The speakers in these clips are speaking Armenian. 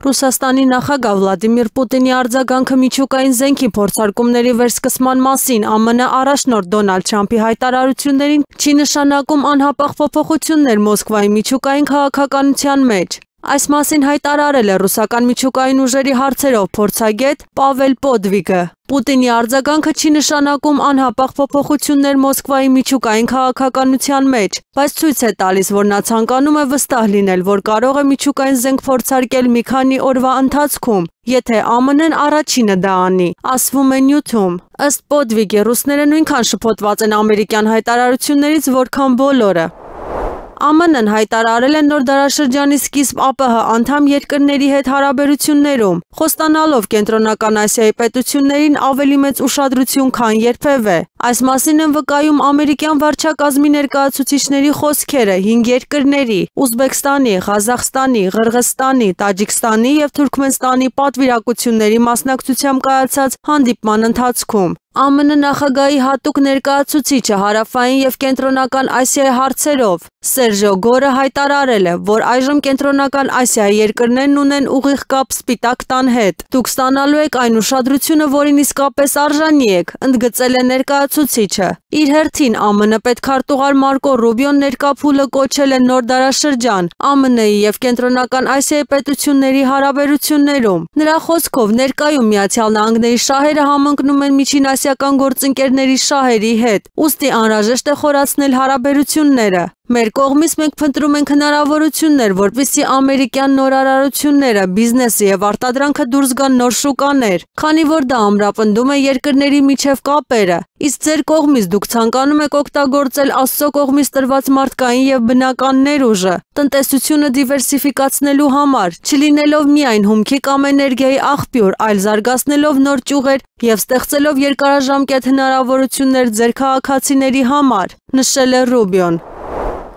Ռուսաստանի նախագահ Վլադիմիր Պուտինի արձագանքը միջուկային զենքի փորձարկումների վերսկսման մասին ԱՄՆ առաջնորդ Դոնալդ Թրամփի հայտարարություններին չի նշանակում անհապաղ փոփոխություններ Մոսկվայի միջուկային քաղաքականության մեջ։ Այս մասին հայտարարել է ռուսական միջուկային ուժերի հարցերով փորձագետ Պավել Պոդվիգը։ Պուտինի արձագանքը չի նշանակում անհապաղ փոփոխություններ Մոսկվայի միջուկային քաղաքականության մեջ, բայց ցույց է տալիս, որ նա ցանկանում է վստահ լինել, որ կարող է միջուկային զենք փորձարկել մի քանի օրվա ընթացքում, եթե ԱՄՆ-ն առաջինը դա անի, ասվում է նյութում։ Ըստ Պոդվիգի, ռուսները նույնքան շփոթված են ամերիկյան հայտարարություններից, որքան բոլորը։ ԱՄՆ-ն հայտարարել է նոր դարաշրջանի սկիզբ ԱՊՀ անդամ երկրների հետ հարաբերություններում, խոստանալով Կենտրոնական Ասիայի պետություններին ավելի մեծ ուշադրություն, քան երբևէ։ Այս մասին են վկայում ամերիկյան վարչակազմի ներկայացուցիչների խոսքերը 5 երկրների՝ Ուզբեկստանի, Ղազախստանի, Ղրղստանի, Տաջիկստանի և Թուրքմենստանի պատվիրակությունների մասնակցությամբ կայացած հանդիպման ընթացքում։ ԱՄՆ նախագահի հատուկ ներկայացուցիչը հարավային և կենտրոնական Ասիայի հարցերով Սերժո Գորը հայտարարել է, որ այժմ Կենտրոնական Ասիայի երկրներն ունեն ուղիղ կապ Սպիտակ տան հետ։ Դուք ստանալու եք այն ուշադրությունը, որին իսկապես արժանի եք, ընդգծել է ներկայացուցիչը։ Իր հերթին ԱՄՆ պետքարտուղար Մարկո Ռուբիոն ներկայփուլը կոչել է նոր դարաշրջան ԱՄՆ-ի և Կենտրոնական Ասիայի պետությունների հարաբերություններում։ Նրա խոսքով ներկայում Միացյալ Նահանգների շահերը համընկնում են Միջին ասիական գործընկերների շահերի հետ, ուստի անհրաժեշտ է խորացնել հարաբերությունները։ Մեր կողմից մենք փնտրում ենք հնարավորություններ, որպեսզի ամերիկյան նորարարությունները, բիզնեսը և արտադրանքը դուրս գան նոր շուկաներ, քանի որ դա ամրապնդում է երկրների միջև կապերը, իսկ ձեր կողմից դուք ցանկանում եք օգտագործել Աստծո կողմից տրված մարդկային և բնական ներուժը, տնտեսությունը դիվերսիֆիկացնելու համար, չլինելով միայն հումքի կամ էներգիայի աղբյուր, այլ զարգացնելով նոր ճյուղեր և ստեղծելով երկարաժամկետ հնարավորություններ ձեր քաղաքացիների համար, նշել է Ռուբիոն։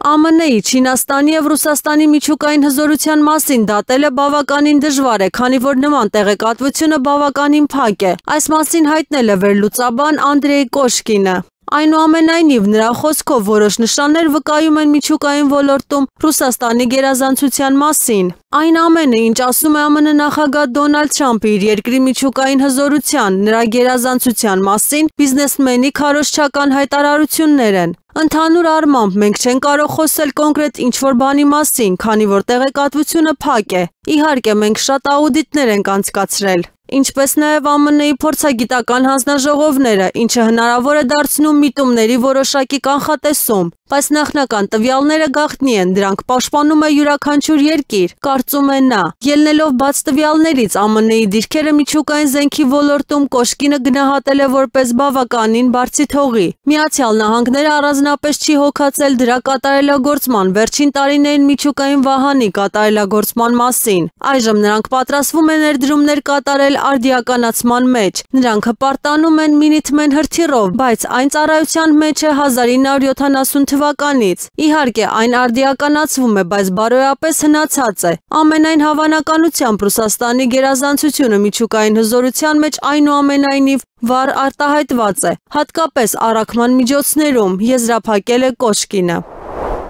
ԱՄՆ-ի, Չինաստանի և Ռուսաստանի միջուկային հզորության մասին դատելը բավականին դժվար է, քանի որ նման տեղեկատվությունը բավականին փակ է։ Այս մասին հայտնել է վերլուծաբան Անդրեյ Կոշկինը։ Այնուամենայնիվ, նրա խոսքով որոշ նշաններ վկայում են միջուկային ոլորտում Ռուսաստանի գերազանցության մասին։ Այն ամենը, ինչ ասում է ԱՄՆ նախագահ Դոնալդ Թրամփը իր երկրի միջուկային հզորության, նրա գերազանցության մասին, բիզնեսմենի քարոզչական հայտարարություններ են։ Ընդհանուր առմամբ մենք չենք կարող խոսել կոնկրետ ինչ-որ բանի մասին, քանի որ տեղեկատվությունը փակ է։ Իհարկե, մենք շատ աուդիտներ ենք անցկացրել, ինչպես նաև ԱՄՆ-ի փորձագիտական հանձնաժողովները, ինչը հնարավոր է դարձնում միտումների որոշակի կանխատեսում, բայց նախնական տվյալները գաղտնի են, դրանք պաշտպանում է յուրաքանչյուր երկիր, կարծում է նա։ Ելնելով բաց տվյալներից ԱՄՆ-ի դիրքերը միջուկային զենքի ոլորտում Կոշկինը գնահատել է որպես բավականին բարձիթողի։ Միացյալ Նահանգները առանձնապես չի հոգացել դրա կատարելագործման վերջին տարիներին միջուկային վահանի կատարելագործման մասին։ Այժմ նրանք պատրաստվում են ներդրումներ կատարել արդիականացման մեջ։ Նրանք հպարտանում են Մինիթմեն հրթիռով, բայց այն ծառայության մեջ է 1970 թվականից։ Իհարկե, այն արդիականացվում է, բայց բարոյապես հնացած է։ Ամենայն հավանականությամբ Ռուսաստանի գերազանցությունը միջուկային հզորության մեջ այնուամենայնիվ վառ արտահայտված է, հատկապես առաքման միջոցներում, եզրափակել է Կոշկինը։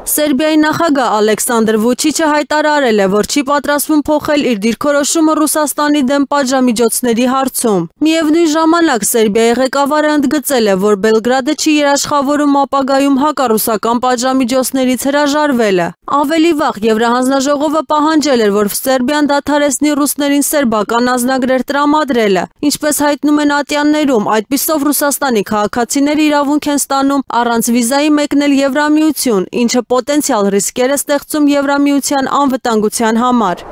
Սերբիայի նախագահ Ալեքսանդր Վուչիչը հայտարարել է, որ չի պատրաստվում փոխել իր դիրքորոշումը Ռուսաստանի դեմ պատժամիջոցների հարցում։ Միևնույն ժամանակ Սերբիայի ղեկավարը ընդգծել է, որ Բելգրադը չի երաշխավորում ապագայում հակառուսական պատժամիջոցներից հրաժարվելը։ Ավելի վաղ Եվրահանձնաժողովը պահանջել էր, որ Սերբիան դադարեցնի ռուսներին սերբական անձնագրեր տրամադրելը։ Ինչպես հայտնում են ատյաններում, այդպիսով Ռուսաստանի քաղաքացիները իրավունք են ստանում առանց վիզայի մեկնել Եվրամիություն, ինչը պոտենցիալ ռիսկեր է ստեղծում Եվրամիության անվտանգության համար։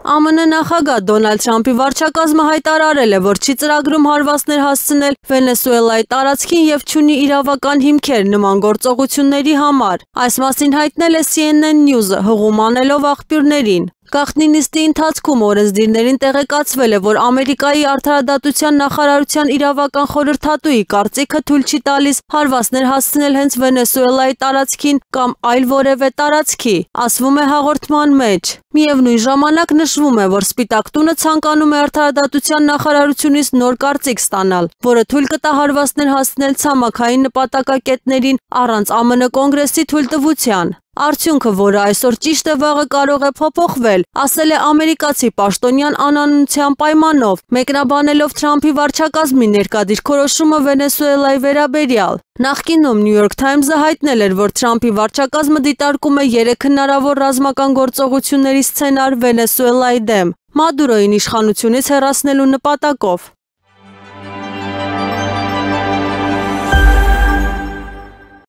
ԱՄՆ նախագահ Դոնալդ Թրամփի վարչակազմը հայտարարել է, որ չի ծրագրում հարվածներ հասցնել Վենեսուելայի տարածքին և չունի իրավական հիմքեր նման գործողությունների համար։ Այս մասին հայտնել է CNN News-ը, հղում անելով աղբյուրներին։ Գաղտնի նիստի ընթացքում օրենսդիրներին տեղեկացվել է, որ Ամերիկայի արդարադատության նախարարության իրավական խորհրդատուի կարծիքը թույլ չի տալիս հարվածներ հասցնել հենց Վենեսուելայի տարածքին կամ այլ որևէ տարածքի, ասվում է հաղորդման մեջ։ Միևնույն ժամանակ նշվում է, որ Սպիտակ տունը ցանկանում է արդարադատության նախարարությունից նոր կարծիք ստանալ, որը թույլ կտա հարվածներ հասցնել ցամաքային նպատակակետերին առանց ԱՄՆ կոնգրեսի թույլտվության։ Արդյունքը, որը այսօր ճիշտ է, վաղը կարող է փոփոխվել, ասել է ամերիկացի պաշտոնյան անանունության պայմանով, մեկնաբանելով Թրամփի վարչակազմի ներկա դիրքորոշումը Վենեսուելայի վերաբերյալ։ Նախկինում New York Times-ը հայտնել էր, որ Թրամփի վարչակազմը դիտարկում է 3 հնարավոր ռազմական գործողությունների սցենար Վենեսուելայի դեմ, Մադուրոյին իշխանությունից հեռացնելու նպատակով։